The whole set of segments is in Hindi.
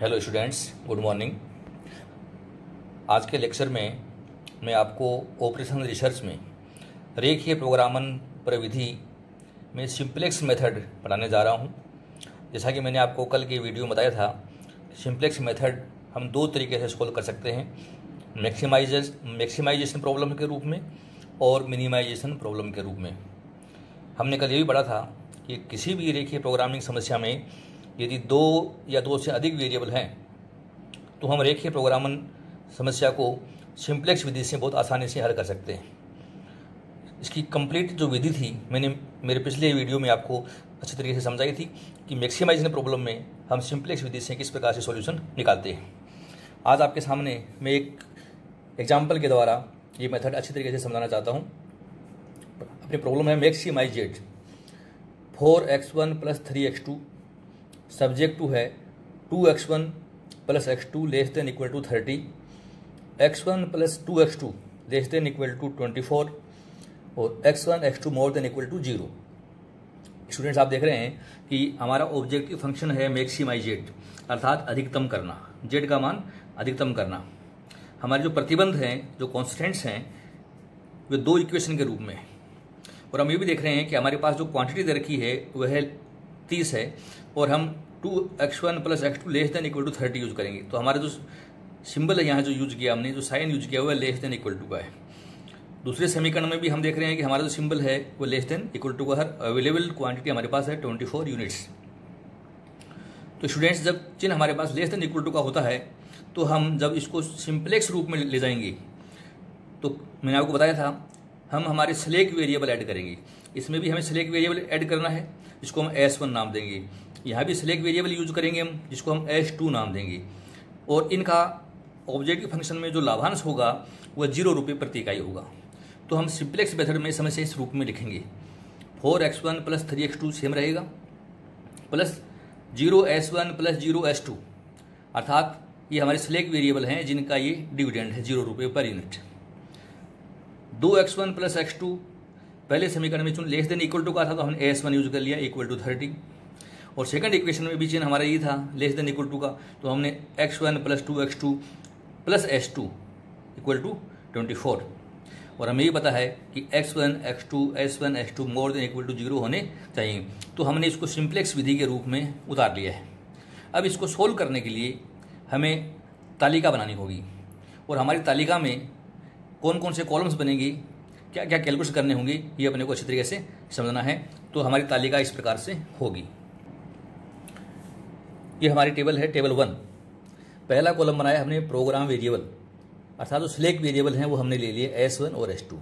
Hello students, good morning. आज के लेक्चर में मैं आपको ऑपरेशन रिसर्च में रेखीय प्रोग्रामन प्रविधि में सिंप्लेक्स मेथड पढ़ाने जा रहा हूँ। जैसा कि मैंने आपको कल के वीडियो में बताया था, सिंप्लेक्स मेथड हम दो तरीके से सोल्व कर सकते हैं, मैक्सिमाइजेशन प्रॉब्लम के रूप में और मिनिमाइजेशन प्रॉब्लम के रूप में। हमने कल ये भी पढ़ा था कि किसी भी रेखीय प्रोग्रामिंग समस्या में यदि दो या दो से अधिक वेरिएबल हैं तो हम रेखीय प्रोग्रामन समस्या को सिंप्लेक्स विधि से बहुत आसानी से हल कर सकते हैं। इसकी कंप्लीट जो विधि थी मैंने मेरे पिछले वीडियो में आपको अच्छी तरीके से समझाई थी कि मैक्सिमाइजेशन प्रॉब्लम में हम सिंप्लेक्स विधि से किस प्रकार से सॉल्यूशन निकालते हैं। आज आपके सामने मैं एक एग्जाम्पल के द्वारा ये मेथड अच्छी तरीके से समझाना चाहता हूँ। अपनी प्रॉब्लम है मैक्सिमाइजेट 4x1 + 3x2, सब्जेक्ट टू है 2x1 + x2 <= 30, x1 + 2x2 <= 24 और x1 x2 <= 0। स्टूडेंट्स, आप देख रहे हैं कि हमारा ऑब्जेक्टिव फंक्शन है मैक्सिमाइजेट, अर्थात अधिकतम करना, जेड का मान अधिकतम करना। हमारे जो प्रतिबंध हैं, जो कॉन्स्टेंट्स हैं, वे दो इक्वेशन के रूप में। और हम ये भी देख रहे हैं कि हमारे पास जो क्वांटिटी दे रखी है वह 30 है और हम 2x1 + x2 <= 30 यूज करेंगे। तो हमारा जो सिंबल है यहाँ जो यूज किया हमने, जो साइन यूज किया हुआ है <= का है। दूसरे समीकरण में भी हम देख रहे हैं कि हमारा जो सिंबल है वो <= का है। अवेलेबल क्वांटिटी हमारे पास है 24 यूनिट्स। तो स्टूडेंट्स, जब चिन्ह हमारे पास <= का होता है तो हम जब इसको सिंप्लेक्स रूप में ले जाएंगे तो मैंने आपको बताया था हम हमारे सिलेक्ट वेरिएबल ऐड करेंगे। इसमें भी हमें सिलेक्ट वेरिएबल ऐड करना है, जिसको हम S1 नाम देंगे। यहाँ भी सिलेक्ट वेरिएबल यूज करेंगे हम, जिसको हम S2 नाम देंगे। और इनका ऑब्जेक्टिव फंक्शन में जो लाभांश होगा वह 0 रुपये प्रति इकाई होगा। तो हम सिंप्लेक्स मेथड में समस्या इस रूप में लिखेंगे, 4x1 + 3x2 सेम रहेगा, प्लस 0s1 + 0s2, अर्थात ये हमारे सिलेक्ट वेरिएबल हैं जिनका ये डिविडेंड है 0 रुपये पर यूनिट। 2x1 + x2 पहले समीकरण में चूंकि <= का था तो हमने S1 यूज कर लिया = 30। और सेकंड इक्वेशन में भी चिन्ह हमारा ये था <= का, तो हमने x1 + 2x2 + s2 = 24। और हमें ये पता है कि x1 x2 s1 s2 <= 0 होने चाहिए। तो हमने इसको सिंप्लेक्स विधि के रूप में उतार लिया है। अब इसको सोल्व करने के लिए हमें तालिका बनानी होगी और हमारी तालिका में कौन कौन से कॉलम्स बनेंगे, क्या क्या कैलकुलेशन करने होंगे, ये अपने को अच्छी तरीके से समझना है। तो हमारी तालिका इस प्रकार से होगी। ये हमारी टेबल है, टेबल 1। पहला कॉलम बनाया हमने प्रोग्राम वेरिएबल, अर्थात जो सिलेक्ट वेरिएबल हैं वो हमने ले लिए S1 और S2।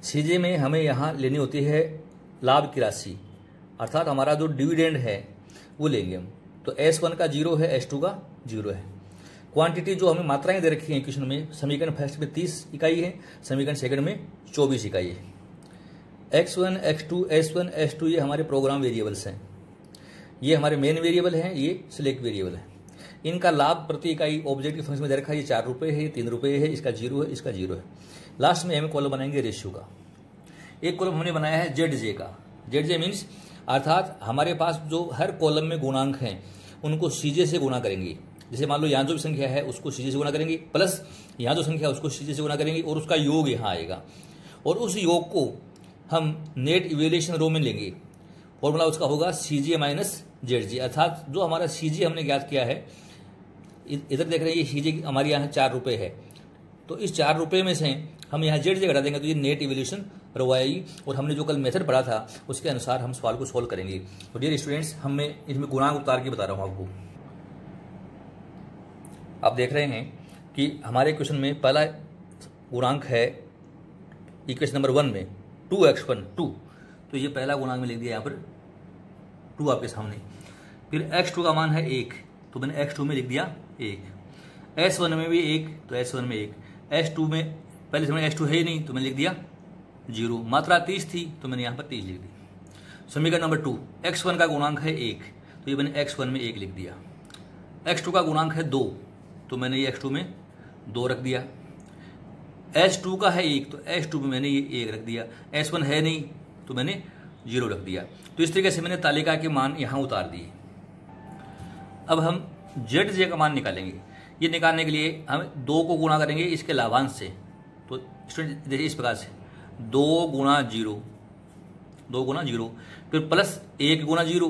सीजे में हमें यहाँ लेनी होती है लाभ की राशि, अर्थात हमारा जो डिविडेंड है वो लेंगे हम। तो S1 का 0 है, S2 का 0 है। क्वांटिटी जो हमें मात्राएं दे रखी हैं क्वेश्चन में, समीकरण फर्स्ट में 30 इकाई है, समीकरण सेकंड में 24 इकाई है। x1 x2 s1 s2 ये हमारे प्रोग्राम वेरिएबल्स हैं। ये हमारे मेन वेरिएबल हैं, ये सिलेक्ट वेरिएबल है। इनका लाभ प्रति इकाई ऑब्जेक्टिव फंक्शन में दे रखा है, ये 4 रुपये है, ये 3 रुपये है, इसका 0 है, इसका 0 है। लास्ट में हम कॉलम बनाएंगे रेशियो का। एक कॉलम हमने बनाया है ZJ का। ZJ मीन्स अर्थात हमारे पास जो हर कॉलम में गुणांक हैं उनको CJ से गुणा करेंगे। जैसे मान लो यहाँ जो भी संख्या है उसको CJ से गुणा करेंगे, प्लस यहाँ जो संख्या है उसको CJ से गुणा करेंगे और उसका योग यहाँ आएगा। और उस योग को हम नेट इवैल्यूएशन रो में लेंगे। फॉर्मूला उसका होगा CJ - ZJ, अर्थात जो हमारा CJ हमने ज्ञात किया है, इधर देख रहे हैं ये CJ हमारे यहाँ 4 रुपये है, तो इस 4 रुपये में से हम यहाँ ZJ घटा देंगे तो ये नेट इवैल्यूएशन रो आएगी। और हमने जो कल मेथड पढ़ा था उसके अनुसार हम सवाल को सोल्व करेंगे। तो डियर स्टूडेंट्स, हमें इसमें गुणांक उतार के बता रहा हूँ आपको। आप देख रहे हैं कि हमारे क्वेश्चन में पहला गुणांक है इक्वेशन नंबर 1 में 2x1 2, तो ये पहला गुणांक में लिख दिया यहाँ पर 2 आपके सामने। फिर x2 का मान है 1, तो मैंने x2 में लिख दिया 1। S1 में भी 1, तो S1 में 1। S2 में पहले समय S2 है ही नहीं तो मैंने लिख दिया 0। मात्रा 30 थी तो मैंने यहाँ पर 30 लिख दी। समीकरण नंबर 2, x1 का गुणांक है 1, तो ये मैंने x1 में 1 लिख दिया। x2 का गुणांक है 2, तो मैंने ये x2 में 2 रख दिया। S2 का है 1, तो S2 में मैंने ये 1 रख दिया। S1 है नहीं तो मैंने 0 रख दिया। तो इस तरीके से मैंने तालिका के मान यहाँ उतार दिए। अब हम जेड जे का मान निकालेंगे। ये निकालने के लिए हम 2 को गुणा करेंगे इसके लाभांश से। तो स्टूडेंट देखिए इस प्रकार से 2 गुणा 0, 2 गुणा 0, फिर प्लस 1 गुणा 0,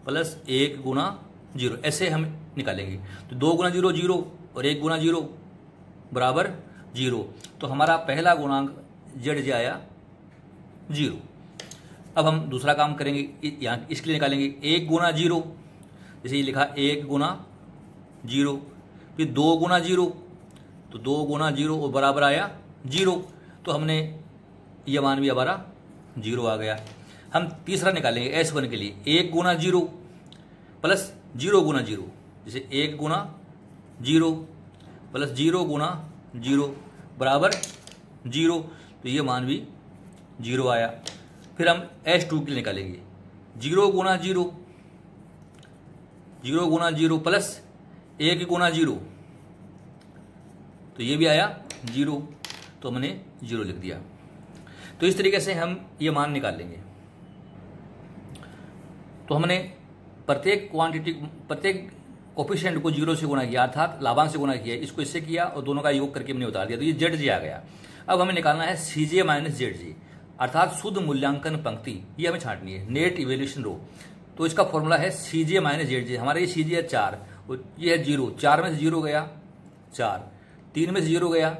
प्लस 1 गुणा 0, ऐसे हम निकालेंगे। तो 2 गुणा 0 0 और 1 गुणा 0 बराबर 0। तो हमारा पहला गुणांक जेड जे आया 0। अब हम दूसरा काम करेंगे, यहाँ इसके लिए निकालेंगे 1 गुणा 0, जैसे ये लिखा 1 गुणा 0, फिर 2 गुणा 0, तो 2 गुणा 0 और बराबर आया 0। तो हमने ये मान भी हमारा 0 आ गया। हम तीसरा निकालेंगे S1 के लिए 1 गुणा 0 प्लस 0 गुणा 0, जैसे 1 गुणा 0 प्लस 0 गुणा 0 बराबर 0। तो ये मान भी 0 आया। फिर हम S2 के लिए निकालेंगे 0 गुणा 0, 0 गुणा 0 प्लस 1 गुणा 0, तो ये भी आया 0। तो हमने 0 लिख दिया। तो इस तरीके से हम ये मान निकाल लेंगे। तो हमने प्रत्येक कोफिशिएंट को 0 से गुणा किया, अर्थात लाभांश से गुणा किया, इसको इससे किया और दोनों का योग करके हमने उतार दिया। तो ये जेड जे आ गया। अब हमें निकालना है सीजे माइनस जेड जे, अर्थात शुद्ध मूल्यांकन पंक्ति। ये हमें छांटनी है, नेट इवेल्यूशन रो। तो इसका फॉर्मूला है सीजे माइनस जेड जे। हमारा ये सीजे है 4 और ये है 0। 4 में से 0 गया 4, 3 में से 0 गया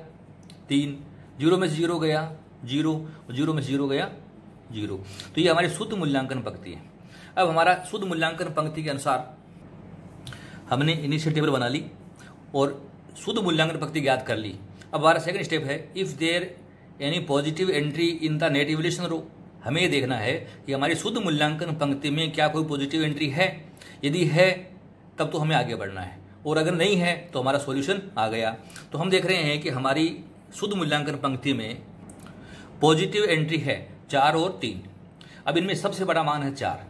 3, 0 में से 0 गया 0 और 0 में से 0 गया 0। तो ये हमारी शुद्ध मूल्यांकन पंक्ति है। अब हमारा शुद्ध मूल्यांकन पंक्ति के अनुसार हमने इनिशियल टेबल बना ली और शुद्ध मूल्यांकन पंक्ति ज्ञात कर ली। अब हमारा सेकंड स्टेप है if there any positive entry in the net evaluation row. हमें ये देखना है कि हमारी शुद्ध मूल्यांकन पंक्ति में क्या कोई पॉजिटिव एंट्री है। यदि है तब तो हमें आगे बढ़ना है, और अगर नहीं है तो हमारा सॉल्यूशन आ गया। तो हम देख रहे हैं कि हमारी शुद्ध मूल्यांकन पंक्ति में पॉजिटिव एंट्री है 4 और 3। अब इनमें सबसे बड़ा मान है 4।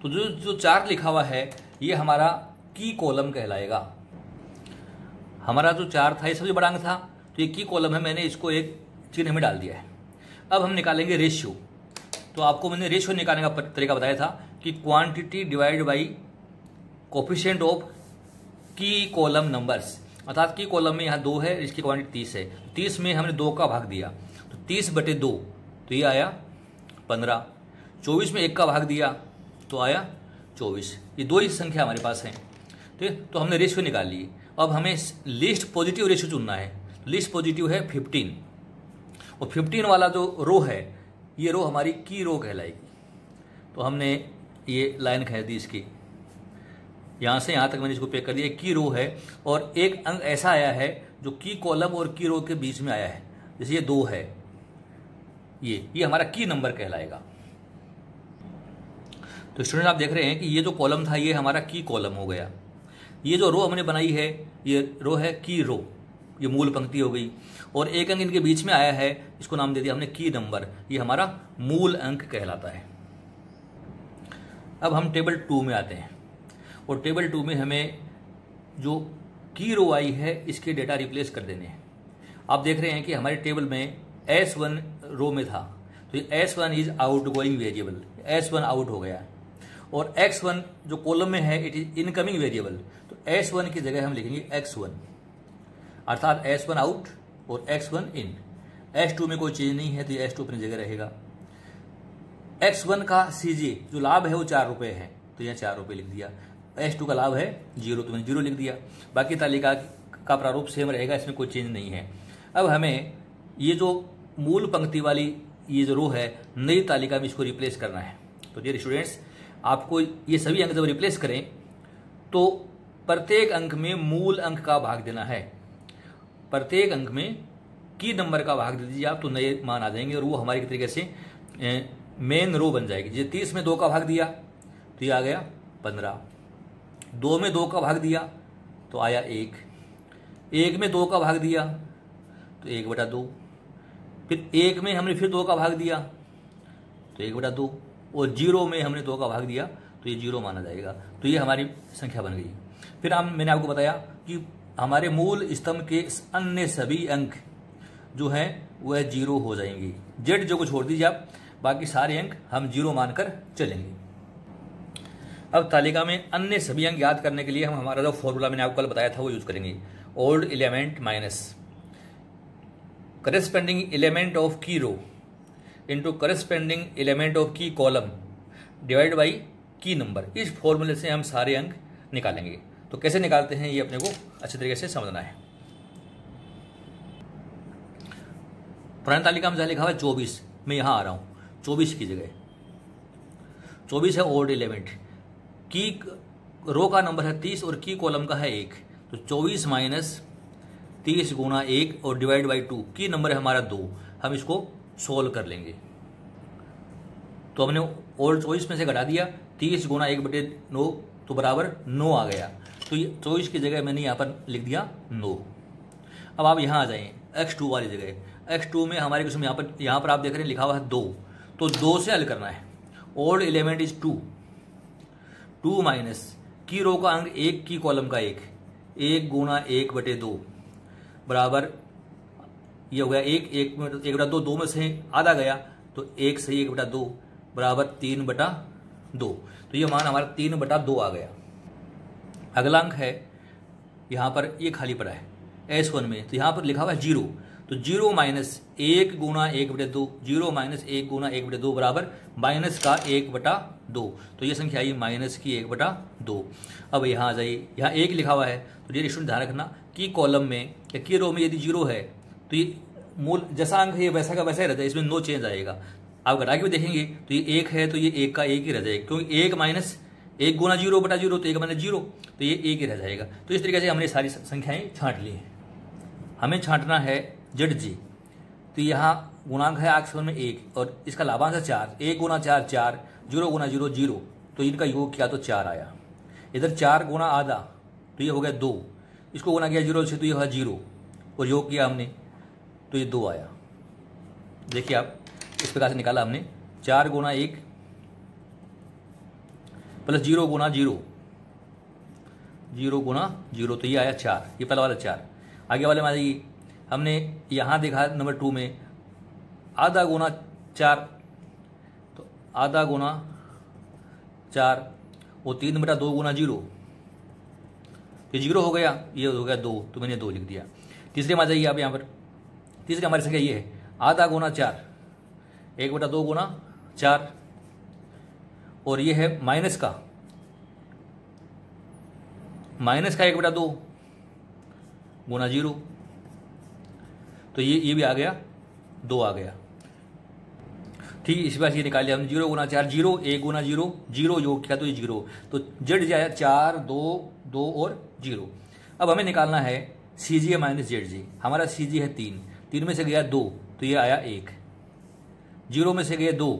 तो जो 4 लिखा हुआ है ये हमारा की कॉलम कहलाएगा। हमारा जो 4 था ये सबसे बड़ा अंक था, तो ये की कॉलम है। मैंने इसको एक चिन्ह में डाल दिया है। अब हम निकालेंगे रेशियो। तो आपको मैंने रेशियो निकालने का तरीका बताया था कि quantity divide by coefficient of key column numbers, अर्थात की कॉलम में यहाँ 2 है, इसकी क्वांटिटी 30 है। 30 में हमने 2 का भाग दिया, तो 30/2, तो ये आया 15। 24 में 1 का भाग दिया तो आया 24। ये 2 ही संख्या हमारे पास है। तो हमने रेशियो निकाल ली। अब हमें लीस्ट पॉजिटिव रेशियो चुनना है। लीस्ट पॉजिटिव है 15, और 15 वाला जो रो है ये रो हमारी की रो कहलाएगी। तो हमने ये लाइन कह दी इसकी, यहाँ से यहाँ तक मैंने इसको पैक कर दिया। की रो है और एक अंक ऐसा आया है जो की कॉलम और की रो के बीच में आया है, जैसे ये 2 है, ये हमारा की नंबर कहलाएगा। तो स्टूडेंट आप देख रहे हैं कि ये जो कॉलम था ये हमारा की कॉलम हो गया। ये जो रो हमने बनाई है ये रो है की रो, ये मूल पंक्ति हो गई। और एक अंक इनके बीच में आया है, इसको नाम दे दिया हमने की नंबर, ये हमारा मूल अंक कहलाता है। अब हम टेबल 2 में आते हैं, और टेबल 2 में हमें जो की रो आई है इसके डेटा रिप्लेस कर देने हैं। आप देख रहे हैं कि हमारे टेबल में S1 रो में था, तो S1 is out going variable, S1 out हो गया। और X1 जो कॉलम में है इट इज इनकमिंग वेरिएबल, तो S1 की जगह हम लिखेंगे X1, अर्थात S1 आउट और X1 इन। S2 में कोई चेंज नहीं है तो ये S2 अपनी जगह रहेगा। X1 का CJ जो लाभ है वो 4 रुपये है, तो यहाँ 4 रुपये लिख दिया। S2 का लाभ है 0, तो मैंने 0 लिख दिया। बाकी तालिका का प्रारूप सेम रहेगा, इसमें कोई चेंज नहीं है। अब हमें ये जो मूल पंक्ति वाली ये जो रो है नई तालिका में इसको रिप्लेस करना है। तो डियर स्टूडेंट्स, आपको ये सभी अंक जब रिप्लेस करें तो प्रत्येक अंक में मूल अंक का भाग देना है। प्रत्येक अंक में की नंबर का भाग दे दीजिए आप, तो नए मान आ जाएंगे और वो हमारे तरीके से मेन रो बन जाएगी। जैसे 30 में 2 का भाग दिया तो ये आ गया 15। 2 में 2 का भाग दिया तो आया 1। 1 में 2 का भाग दिया तो 1/2। फिर 1 में हमने फिर 2 का भाग दिया तो 1/2, और 0 में हमने 2 का भाग दिया तो ये 0 माना जाएगा। तो ये हमारी संख्या बन गई। फिर मैंने आपको बताया कि हमारे मूल स्तंभ के अन्य सभी अंक जो हैं वह 0 हो जाएंगे। जेड जो को छोड़ दीजिए आप, बाकी सारे अंक हम 0 मानकर चलेंगे। अब तालिका में अन्य सभी अंक याद करने के लिए हम हमारा जो फॉर्मूला मैंने आपको कल बताया था वो यूज करेंगे। Old element minus corresponding element of key row into corresponding element of key column divide by key number. इस फॉर्मूले से हम सारे अंक निकालेंगे। तो कैसे निकालते हैं ये अपने को अच्छे तरीके से समझना है। पुरानी तालिका में जहाँ लिखा हुआ है 24, मैं यहाँ आ रहा हूँ 24 की जगह। 24 है ओल्ड एलिमेंट, की रो का नंबर है 30 और की कॉलम का है 1। तो 24 माइनस 30 गुना 1 और डिवाइड बाई 2, की नंबर है हमारा 2। हम इसको सोल्व कर लेंगे। तो हमने ओल्ड 24 में से घटा दिया, 30 गुना 1/9 तो बराबर 9 आ गया। तो ये 24 की जगह मैंने यहाँ पर लिख दिया 9। अब आप यहाँ आ जाएं x2 वाली जगह। x2 में हमारे क्वेश्चन यहाँ पर आप देख रहे हैं लिखा हुआ है 2, तो 2 से हल करना है। ओल्ड एलिमेंट इज 2 माइनस की रो का अंक 1 की कॉलम का 1 गुना 1/2 बराबर ये हो गया 1/2, 2 में से आधा गया तो 1 से 1/2 बराबर 3/2। तो ये मान हमारा 3/2 आ गया। अगला अंक है यहाँ पर ये खाली पड़ा है S1 में, तो यहाँ पर लिखा हुआ है 0। तो 0 माइनस 1 गुना 1/2, 0 माइनस 1 गुना 1/2 बराबर माइनस का 1/2। तो ये संख्या आई माइनस की 1/2। अब यहाँ आ जाइए, यहाँ 1 लिखा हुआ है। तो ये स्टूडेंट ध्यान रखना कि कॉलम में या की रो में यदि 0 है तो ये मूल जैसा अंक है ये वैसा का वैसा ही रहता है, इसमें नो चेंज आएगा। आप घटा के भी देखेंगे तो ये 1 है तो ये 1 का 1 ही रह जाएगा, क्योंकि 1 माइनस 1 गुना 0/0 तो 1 माइनस 0, तो ये 1 ही रह जाएगा। तो इस तरीके से हमने सारी संख्याएं छांट ली हैं। हमें छांटना है ZG। तो यहाँ गुणांक है आंसर में 1 और इसका लाभांश है 4। 1 गुना 4 4, 0 गुना 0 0, तो इनका योग किया तो 4 आया। इधर 4 गुना आधा तो ये हो गया 2, इसको गुना किया 0 से तो ये हुआ 0 और योग किया हमने तो ये 2 आया। देखिए आप इस प्रकार से निकाला हमने 4 गुना 1 प्लस 0 गुना 0, 0 गुना 0 तो ये आया 4, ये पहला वाला 4। आगे वाले में आ जाइए, हमने यहाँ देखा नंबर 2 में आधा गुना 4, तो आधा गुना 4 वो 3/2 गुना 0, ये 0 हो गया, ये हो गया 2, तो मैंने 2 लिख दिया। तीसरे में आ जाइए आप यहाँ पर, तीसरी हमारी संख्या ये है आधा गुना 4, 1/2 गुना 4 और ये है माइनस का 1/2 गुना 0, तो ये भी आ गया 2 आ गया। ठीक, इस बार ये निकाल लिया हमने 0 गुना 4 0, 1 गुना 0 0 योग किया तो ये 0, तो जेड जाया 4 2 2 और 0। अब हमें निकालना है CG माइनस ZG। हमारा CG है 3 में से गया 2 तो ये आया 1, 0 में से गया 2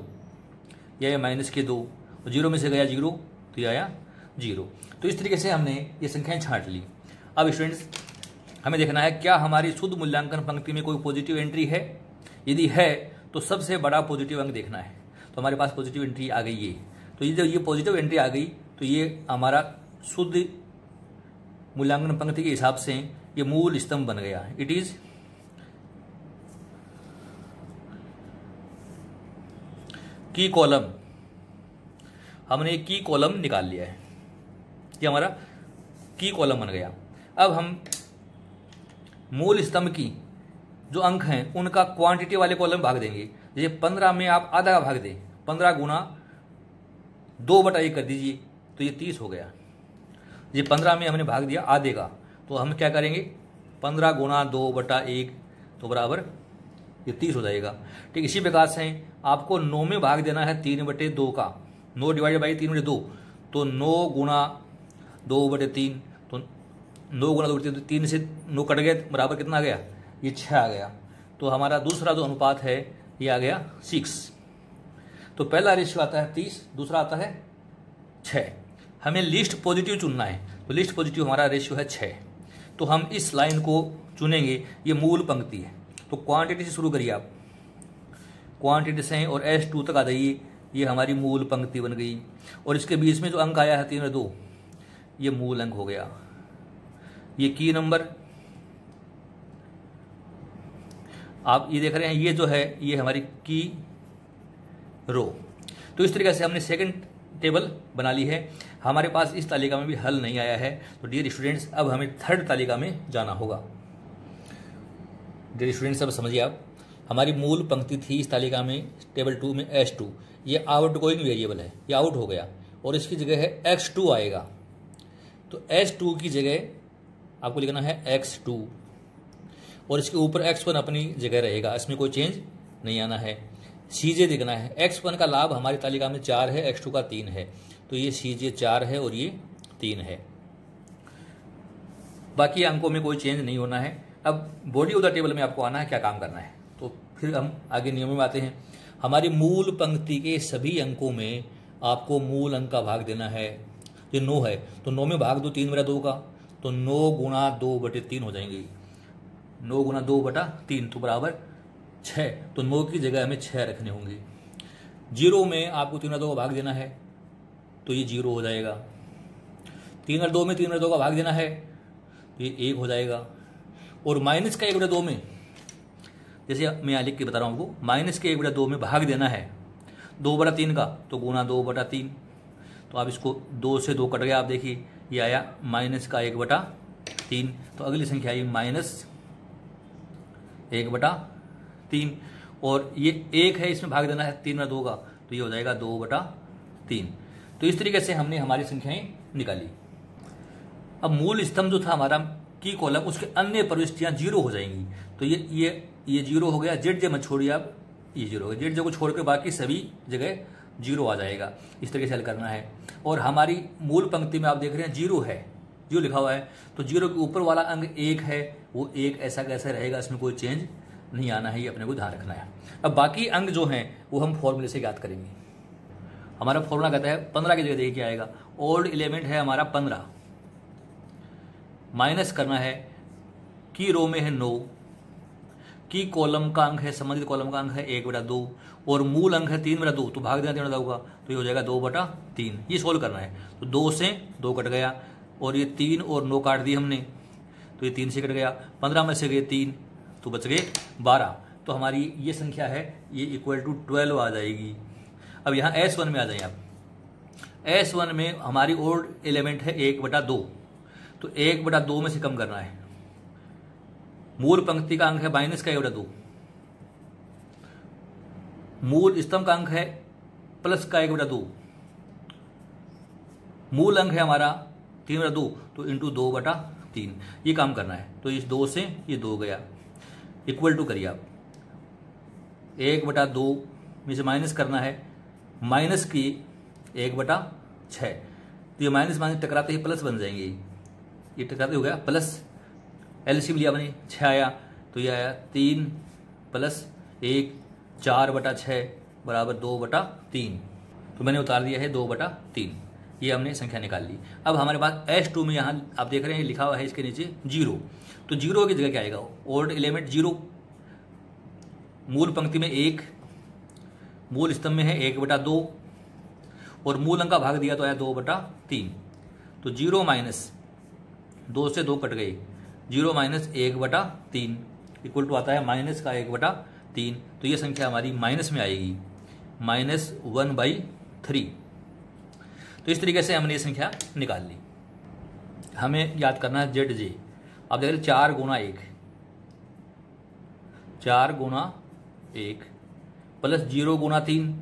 ये आया माइनस के 2 और 0 में से गया 0 तो ये आया 0। तो इस तरीके से हमने ये संख्याएं छांट ली। अब स्टूडेंट्स हमें देखना है क्या हमारी शुद्ध मूल्यांकन पंक्ति में कोई पॉजिटिव एंट्री है। यदि है तो सबसे बड़ा पॉजिटिव अंक देखना है। तो हमारे पास पॉजिटिव एंट्री आ गई है, तो ये जब ये पॉजिटिव एंट्री आ गई तो ये हमारा शुद्ध मूल्यांकन पंक्ति के हिसाब से ये मूल स्तंभ बन गया। इट इज की कॉलम। हमने की कॉलम निकाल लिया है, ये हमारा की कॉलम बन गया। अब हम मूल स्तंभ की जो अंक हैं उनका क्वांटिटी वाले कॉलम भाग देंगे। जैसे 15 में आप आधा भाग दें, 15 गुना 2/1 कर दीजिए तो ये 30 हो गया। ये 15 में हमने भाग दिया आधे का, तो हम क्या करेंगे 15 गुना 2/1 तो बराबर ये 30 हो जाएगा। ठीक इसी प्रकार से आपको 9 में भाग देना है 3/2 का, 9 डिवाइडेड बाई 3/2 तो 9 गुना 2/3, तो 9 गुना 2/3 3 से 9 कट गए बराबर कितना आ गया, ये 6 आ गया। तो हमारा दूसरा जो अनुपात है ये आ गया 6। तो पहला रेशियो आता है 30, दूसरा आता है 6। हमें लिस्ट पॉजिटिव चुनना है, तो लिस्ट पॉजिटिव हमारा रेशियो है 6। तो हम इस लाइन को चुनेंगे, ये मूल पंक्ति है। तो क्वांटिटी से शुरू करिए आप, क्वांटिटी से और S2 तक आ जाइए, ये हमारी मूल पंक्ति बन गई। और इसके बीच में जो अंक आया है 3/2 ये मूल अंक हो गया। ये की नंबर आप ये देख रहे हैं, ये जो है ये हमारी की रो। तो इस तरीके से हमने सेकंड टेबल बना ली है। हमारे पास इस तालिका में भी हल नहीं आया है, तो डियर स्टूडेंट्स अब हमें थर्ड तालिका में जाना होगा। डियर स्टूडेंट्स अब समझिए आप, हमारी मूल पंक्ति थी इस तालिका में टेबल 2 में S2, ये आउट गोइंग वेरिएबल है, ये आउट हो गया और इसकी जगह है X2 आएगा। तो S2 की जगह आपको लिखना है X2 और इसके ऊपर X1 अपनी जगह रहेगा, इसमें कोई चेंज नहीं आना है। CJ देखना है, X1 का लाभ हमारी तालिका में 4 है, X2 का 3 है, तो ये CJ 4 है और ये 3 है। बाकी अंकों में कोई चेंज नहीं होना है। अब बॉडी ऑफ द टेबल में आपको आना है, क्या काम करना है, तो फिर हम आगे नियमों में आते हैं। हमारी मूल पंक्ति के सभी अंकों में आपको मूल अंक का भाग देना है। ये 9 है तो 9 में भाग दो 3 बटा 2 का, तो 9 गुणा 2/3 हो जाएंगे। 9 गुणा 2/3 तो बराबर 6, तो 9 की जगह हमें 6 रखने होंगे। 0 में आपको 3 बटा 2 का भाग देना है, तो ये 0 हो जाएगा। 3 बटा 2 में 3 बटा 2 का भाग देना है, तो ये 1 हो जाएगा। और माइनस का 1/2 में, जैसे मैं यहाँ लिख के बता रहा हूँ आपको, माइनस के 1/2 में भाग देना है 2/3 का, तो गुना 2/3। तो आप इसको 2 से 2 कट गया, आप देखिए ये आया माइनस का 1/3। तो अगली संख्या आई माइनस 1/3 और ये 1 है, इसमें भाग देना है 3/2 का, तो ये हो जाएगा 2/3। तो इस तरीके से हमने हमारी संख्याएं निकाली। अब मूल स्तंभ जो था हमारा की कॉलम, उसके अन्य प्रविष्टियां 0 हो जाएंगी, तो ये 0 हो गया। जेड जे मत छोड़िए आप, ये 0 हो गया। जेड जे को छोड़कर बाकी सभी जगह 0 आ जाएगा। इस तरीके से हल करना है। और हमारी मूल पंक्ति में आप देख रहे हैं 0 है, 0 लिखा हुआ है, तो 0 के ऊपर वाला अंक 1 है, वो 1 ऐसा कैसा रहेगा, इसमें कोई चेंज नहीं आना है, ये अपने को ध्यान रखना है। अब बाकी अंक जो हैं वो हम फॉर्मूले से याद करेंगे। हमारा फॉर्मूला कहता है 15 की जगह देखिए क्या आएगा, ओल्ड एलिमेंट है हमारा 15, माइनस करना है की रो में है 9, की कॉलम का अंक है, संबंधित कॉलम का अंक है 1/2 और मूल अंक है 3/2, तो भाग देना 3/2 का, तो ये हो जाएगा 2/3। ये सोल्व करना है, तो 2 से 2 कट गया और ये 3 और 9 काट दी हमने, तो ये 3 से कट गया। 15 में से गए 3, तो बच गए 12। तो हमारी ये संख्या है, ये इक्वल टू 12 आ जाएगी। अब यहाँ S1 में आ जाए आप। S1 में हमारी ओल्ड एलिमेंट है 1/2, तो 1/2 में से कम करना है। मूल पंक्ति का अंक है माइनस का 1/2, मूल स्तंभ का अंक है प्लस का 1/2, मूल अंक है हमारा 3/2, तो इंटू 2/3, ये काम करना है। तो इस 2 से ये 2 गया, इक्वल टू करिए आप 1/2 में से माइनस करना है, माइनस की 1/6, तो ये माइनस माइनस टकराते ही प्लस बन जाएंगे, ये टकराते हो गया प्लस। एलसीएम लिया मैंने 6 आया, तो ये आया 3 + 1 4/6 बराबर 2/3, तो मैंने उतार दिया है 2/3। ये हमने संख्या निकाल ली। अब हमारे पास S2 में यहाँ आप देख रहे हैं लिखा हुआ है इसके नीचे 0, तो 0 की जगह क्या आएगा, ओल्ड एलिमेंट 0, मूल पंक्ति में 1, मूल स्तंभ में है 1/2 और मूल अंक का भाग दिया तो आया 2/3, तो 0 माइनस 2 से 2 कट गए, 0 माइनस 1/3 इक्वल टू आता है माइनस का 1/3। तो ये संख्या हमारी माइनस में आएगी, -1/3। तो इस तरीके से हमने ये संख्या निकाल ली। हमें याद करना है जेड जे। आप देख रहे 4 गुणा 1, 4 गुणा 1 प्लस 0 गुणा 3,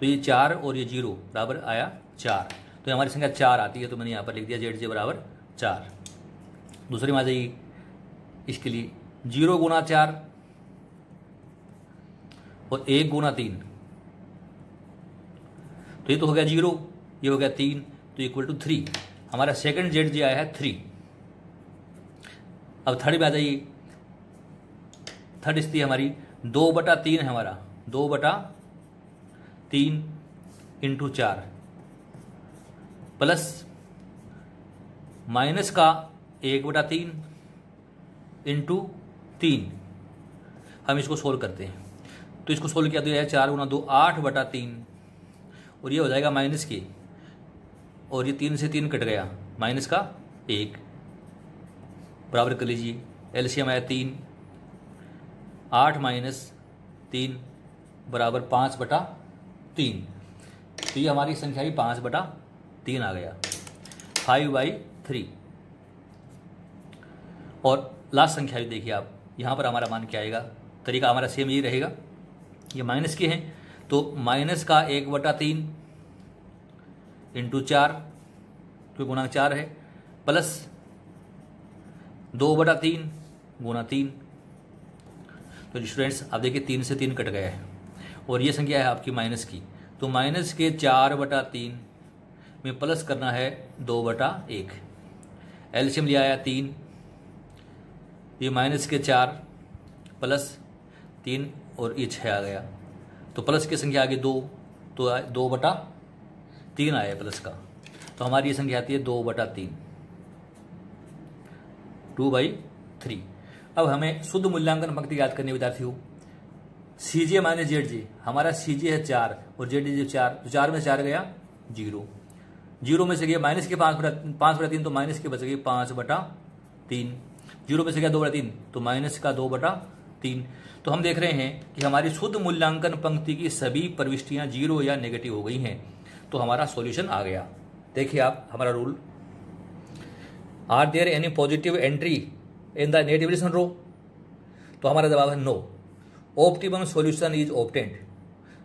तो ये 4 और ये 0 बराबर आया 4, तो हमारी संख्या 4 आती है। तो मैंने यहाँ पर लिख दिया जेड जे बराबर 4। दूसरी में आ जाइए, इसके लिए 0 गुणा 4 और 1 गुणा 3, तो ये तो हो गया 0, ये हो गया 3, तो इक्वल टू 3। हमारा सेकंड जेड जे आया है 3। अब थर्ड में आ जाइए, थर्ड स्थिति हमारी 2/3 है हमारा, 2/3 इंटू 4 प्लस माइनस का 1/3 इंटू 3। हम इसको सोल्व करते हैं, तो इसको सोल्व किया तो यह 4 गुणा 2 8/3 और ये हो जाएगा माइनस के, और ये 3 से 3 कट गया, माइनस का 1 बराबर कर लीजिए। एलसीएम आया 3, 8 - 3 बराबर 5/3। तो ये हमारी संख्या भी 5/3 आ गया, 5/3। और लास्ट संख्या भी देखिए आप, यहाँ पर हमारा मान क्या आएगा, तरीका हमारा सेम यही रहेगा। ये माइनस के हैं तो माइनस का 1/3 इंटू 4, क्योंकि गुणांक 4 है, प्लस 2/3 गुणा 3। तो स्टूडेंट्स आप देखिए 3 से 3 कट गया है और ये संख्या है आपकी माइनस की, तो माइनस के 4/3 में प्लस करना है 2/1। एलसीएम लिया आया 3, ये माइनस के 4 प्लस 3 और ये 6 आ गया, तो प्लस की संख्या आगे 2, तो 2/3 आया प्लस का, तो हमारी ये संख्या आती है 2/3, 2/3। अब हमें शुद्ध मूल्यांकन पंक्ति याद करनी विद्यार्थियों। CJ माइनस ZJ, हमारा CJ है 4 और ZJ 4, तो 4 में 4 गया 0, 0 में से गया माइनस के 5/3, तो माइनस के बच गई 5/3, 0 में से गया 2/3, तो माइनस का 2/3। तो हम देख रहे हैं कि हमारी शुद्ध मूल्यांकन पंक्ति की सभी प्रविष्टियां 0 या नेगेटिव हो गई हैं, तो हमारा सॉल्यूशन आ गया। देखिए आप हमारा rule, are there any positive entry in the negative addition row, तो हमारा जवाब है no. Optimum solution is obtained,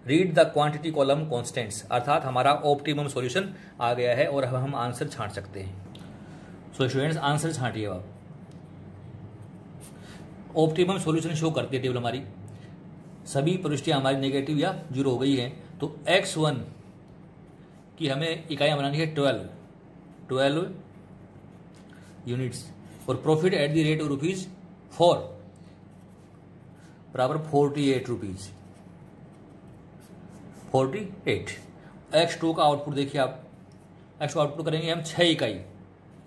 read the quantity column constants, अर्थात हमारा ऑप्टिमम सॉल्यूशन आ गया है और हम आंसर छांट सकते हैं। सो स्टूडेंट्स आंसर छांटिए आप। ऑप्टिमम सॉल्यूशन शो करती है टेबल हमारी, सभी प्रविष्टियां हमारी नेगेटिव या 0 हो गई हैं, तो x1 की हमें इकाइयां बनानी है 12 यूनिट्स, और profit at the rate of ₹4 बराबर 48 रुपीज, 48। x2 का आउटपुट देखिए आप, x2 आउटपुट करेंगे हम 6 इकाई,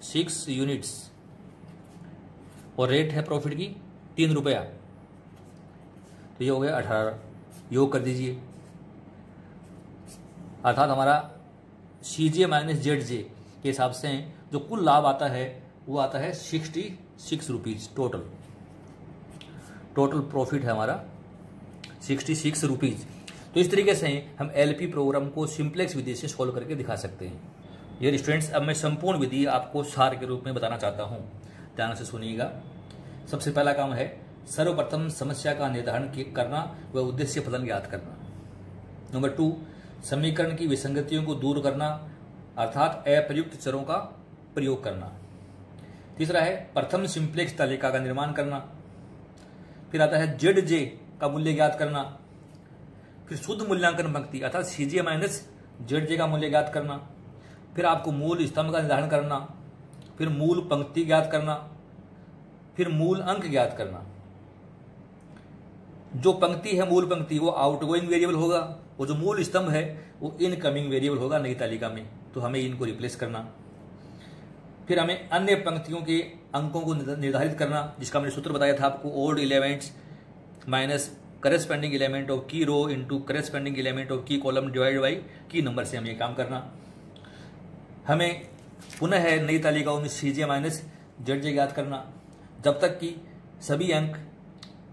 6 यूनिट्स, और रेट है प्रॉफिट की 3 रुपया, तो ये हो गया 18, योग कर दीजिए, अर्थात हमारा CJ माइनस ZJ के हिसाब से जो कुल लाभ आता है वो आता है 66 रुपीज। टोटल प्रॉफिट है हमारा 66 रुपीज। तो इस तरीके से हम LP प्रोग्राम को सिंप्लेक्स विधि से सॉल्व करके दिखा सकते हैं। ये स्टूडेंट्स अब मैं संपूर्ण विधि आपको सार के रूप में बताना चाहता हूँ, ध्यान से सुनिएगा। सबसे पहला काम है सर्वप्रथम समस्या का निर्धारण करना व उद्देश्य फलन ज्ञात करना। नंबर 2, समीकरण की विसंगतियों को दूर करना, अर्थात अप्रयुक्त चरों का प्रयोग करना। तीसरा है प्रथम सिंप्लेक्स तालिका का निर्माण करना। फिर आता है ZJ का मूल्य ज्ञात करना। फिर शुद्ध मूल्यांकन पंक्ति अर्थात CJ माइनस ZJ का मूल्य ज्ञात करना। फिर आपको मूल स्तंभ का निर्धारण करना, फिर मूल पंक्ति ज्ञात करना, फिर मूल अंक ज्ञात करना। जो पंक्ति है मूल पंक्ति वो आउटगोइंग वेरिएबल होगा, वो जो मूल स्तंभ है वो इनकमिंग वेरिएबल होगा नई तालिका में, तो हमें इनको रिप्लेस करना। फिर हमें अन्य पंक्तियों के अंकों को निर्धारित करना, जिसका मैंने सूत्र बताया था आपको, old elements minus corresponding element of key row into corresponding element of key column divide by key number से हमें काम करना। हमें पुनः है नई तालिकाओं में CJ माइनस ZJ ज्ञात करना। जब तक कि सभी अंक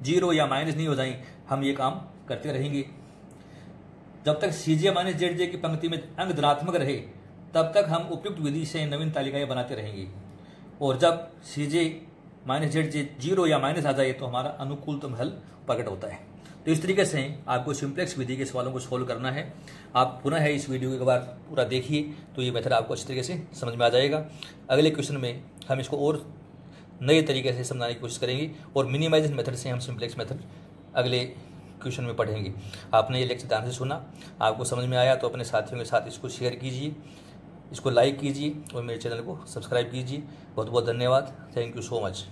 0 या माइनस नहीं हो जाएं हम ये काम करते रहेंगे। जब तक CJ माइनस ZJ की पंक्ति में अंक धनात्मक रहे तब तक हम उपयुक्त विधि से नवीन तालिकाएं बनाते रहेंगे, और जब CJ माइनस ZJ 0 या माइनस आ जाए तो हमारा अनुकूलतम हल प्रकट होता है। तो इस तरीके से आपको सिंप्लेक्स विधि के सवालों को सोल्व करना है। आप पुनः इस वीडियो को एक बार पूरा देखिए तो ये मेथड आपको अच्छी तरीके से समझ में आ जाएगा। अगले क्वेश्चन में हम इसको और नए तरीके से समझाने की कोशिश करेंगे और मिनिमाइजेशन मेथड से हम सिंप्लेक्स मेथड अगले क्वेश्चन में पढ़ेंगे। आपने ये लेक्चर ध्यान से सुना, आपको समझ में आया तो अपने साथियों के साथ इसको शेयर कीजिए, इसको लाइक कीजिए और मेरे चैनल को सब्सक्राइब कीजिए। बहुत बहुत धन्यवाद। Thank you so much.